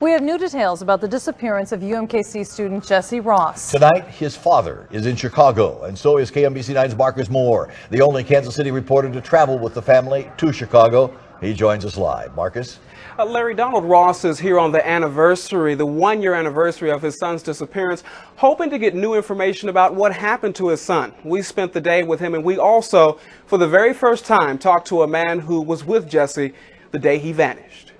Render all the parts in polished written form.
We have new details about the disappearance of UMKC student Jesse Ross. Tonight, his father is in Chicago, and so is KMBC 9's Marcus Moore, the only Kansas City reporter to travel with the family to Chicago. He joins us live. Marcus? Larry, Donald Ross is here on the anniversary, the one-year anniversary of his son's disappearance, hoping to get new information about what happened to his son. We spent the day with him, and we also, for the very first time, talked to a man who was with Jesse the day he vanished.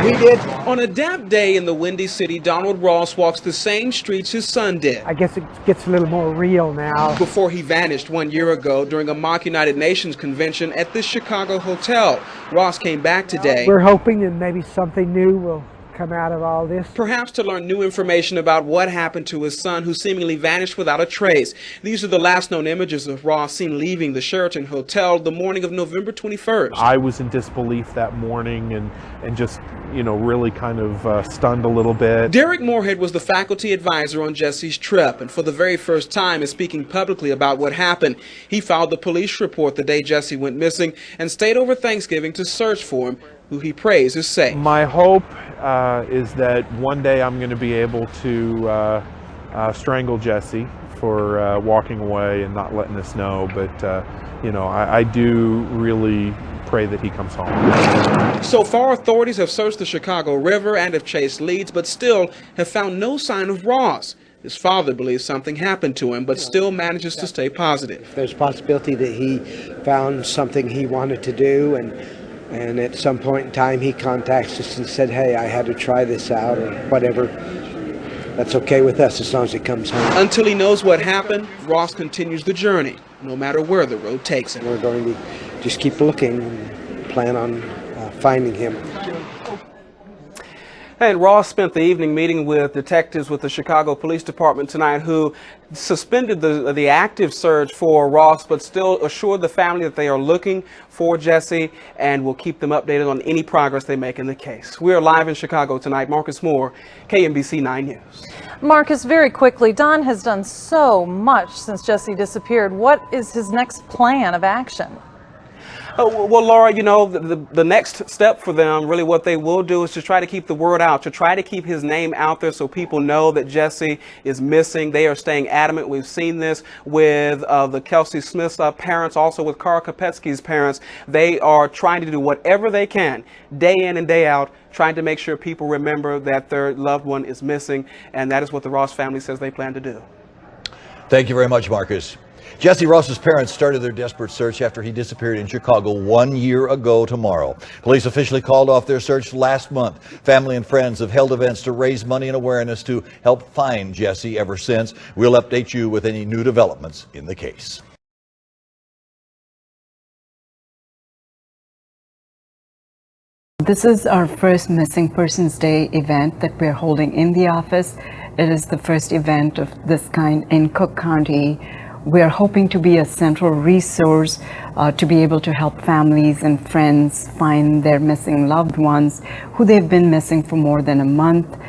We did. On a damp day in the Windy City, Donald Ross walks the same streets his son did. I guess it gets a little more real now. Before he vanished 1 year ago during a mock United Nations convention at this Chicago hotel. Ross came back today. We're hoping that maybe something new will come out of all this. Perhaps to learn new information about what happened to his son, who seemingly vanished without a trace. These are the last known images of Ross seen leaving the Sheraton Hotel the morning of November 21st. I was in disbelief that morning and just, really kind of stunned a little bit. Derek Moorhead was the faculty advisor on Jesse's trip, and for the very first time is speaking publicly about what happened. He filed the police report the day Jesse went missing and stayed over Thanksgiving to search for him, who he prays is safe. My hope is that one day I'm going to be able to strangle Jesse for walking away and not letting us know, but I do really pray that he comes home. So far, authorities have searched the Chicago River and have chased leads, but still have found no sign of Ross. His father believes something happened to him, but still manages to stay positive. There's a possibility that he found something he wanted to do, and at some point in time he contacts us and said, hey, I had to try this out or whatever. That's okay with us as long as he comes home. Until he knows what happened, Ross continues the journey, no matter where the road takes him. We're going to just keep looking and plan on finding him. And Ross spent the evening meeting with detectives with the Chicago Police Department tonight, who suspended the active search for Ross, but still assured the family that they are looking for Jesse and will keep them updated on any progress they make in the case. We are live in Chicago tonight. Marcus Moore, KMBC 9 News. Marcus, very quickly, Don has done so much since Jesse disappeared. What is his next plan of action? Well, Laura, the next step for them, really what they will do is to try to keep the word out, to try to keep his name out there so people know that Jesse is missing. They are staying adamant. We've seen this with the Kelsey Smith's parents, also with Carl Kopetsky's parents. They are trying to do whatever they can, day in and day out, trying to make sure people remember that their loved one is missing, and that is what the Ross family says they plan to do. Thank you very much, Marcus. Jesse Ross's parents started their desperate search after he disappeared in Chicago 1 year ago tomorrow. Police officially called off their search last month. Family and friends have held events to raise money and awareness to help find Jesse ever since. We'll update you with any new developments in the case. This is our first Missing Persons Day event that we're holding in the office. It is the first event of this kind in Cook County. We're hoping to be a central resource to be able to help families and friends find their missing loved ones who they've been missing for more than a month.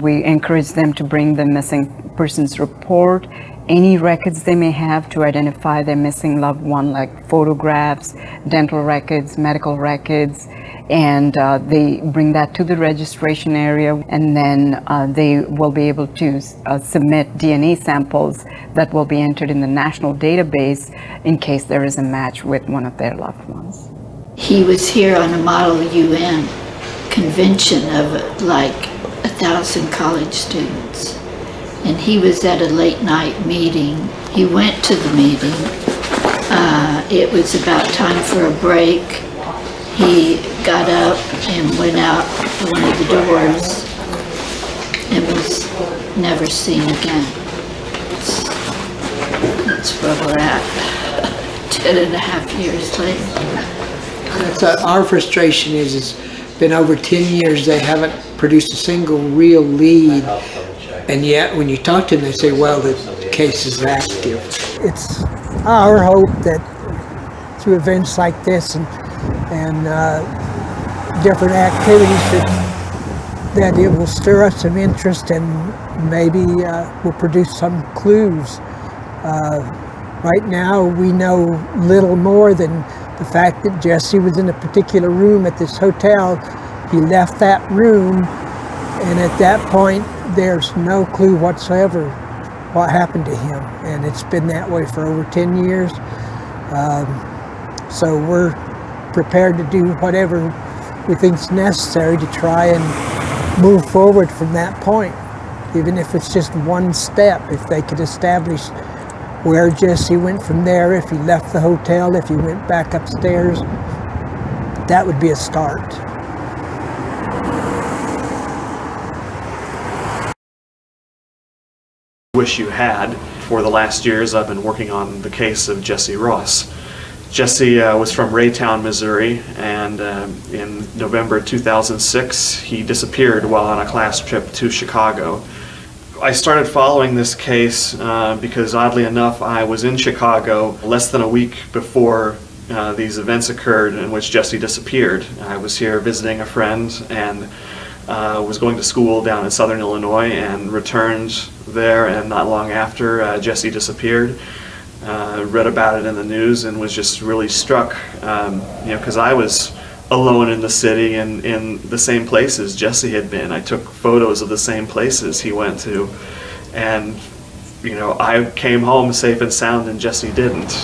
We encourage them to bring the missing persons report, any records they may have to identify their missing loved one, like photographs, dental records, medical records, and they bring that to the registration area, and then they will be able to submit DNA samples that will be entered in the national database in case there is a match with one of their loved ones. He was here on a Model UN convention of like 1,000 college students, and he was at a late night meeting. He went to the meeting. It was about time for a break. He got up and went out one of the doors and was never seen again. That's where we're at 10.5 years later. Our frustration is it's been over 10 years they haven't produced a single real lead, and yet when you talk to them they say, well, the case is active. It's our hope that through events like this and different activities that it will stir up some interest and maybe will produce some clues. Right now we know little more than the fact that Jesse was in a particular room at this hotel He left that room, and at that point, there's no clue whatsoever what happened to him. And it's been that way for over 10 years. So we're prepared to do whatever we think is necessary to try and move forward from that point. Even if it's just one step, if they could establish where Jesse went from there, if he left the hotel, if he went back upstairs, that would be a start. Wish you had. For the last years, I've been working on the case of Jesse Ross. Jesse was from Raytown, Missouri, and in November 2006, he disappeared while on a class trip to Chicago. I started following this case because, oddly enough, I was in Chicago less than a week before these events occurred in which Jesse disappeared. I was here visiting a friend and was going to school down in southern Illinois and returned there, and not long after Jesse disappeared. Read about it in the news and was just really struck, because I was alone in the city and in the same places Jesse had been. I took photos of the same places he went to, and I came home safe and sound and Jesse didn't.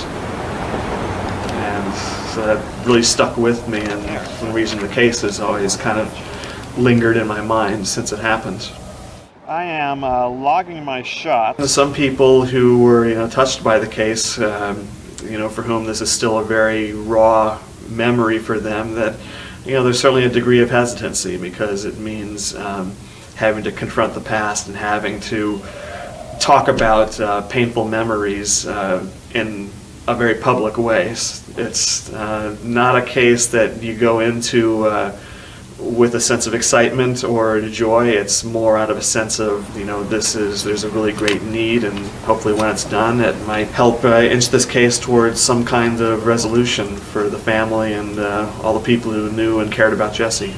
And so that really stuck with me, and the reason the case has always kind of lingered in my mind since it happened. I am logging my shot. Some people who were touched by the case, for whom this is still a very raw memory for them, that there's certainly a degree of hesitancy because it means having to confront the past and having to talk about painful memories in a very public way. It's not a case that you go into with a sense of excitement or joy. It's more out of a sense of, there's a really great need, and hopefully when it's done, it might help inch this case towards some kind of resolution for the family and all the people who knew and cared about Jesse.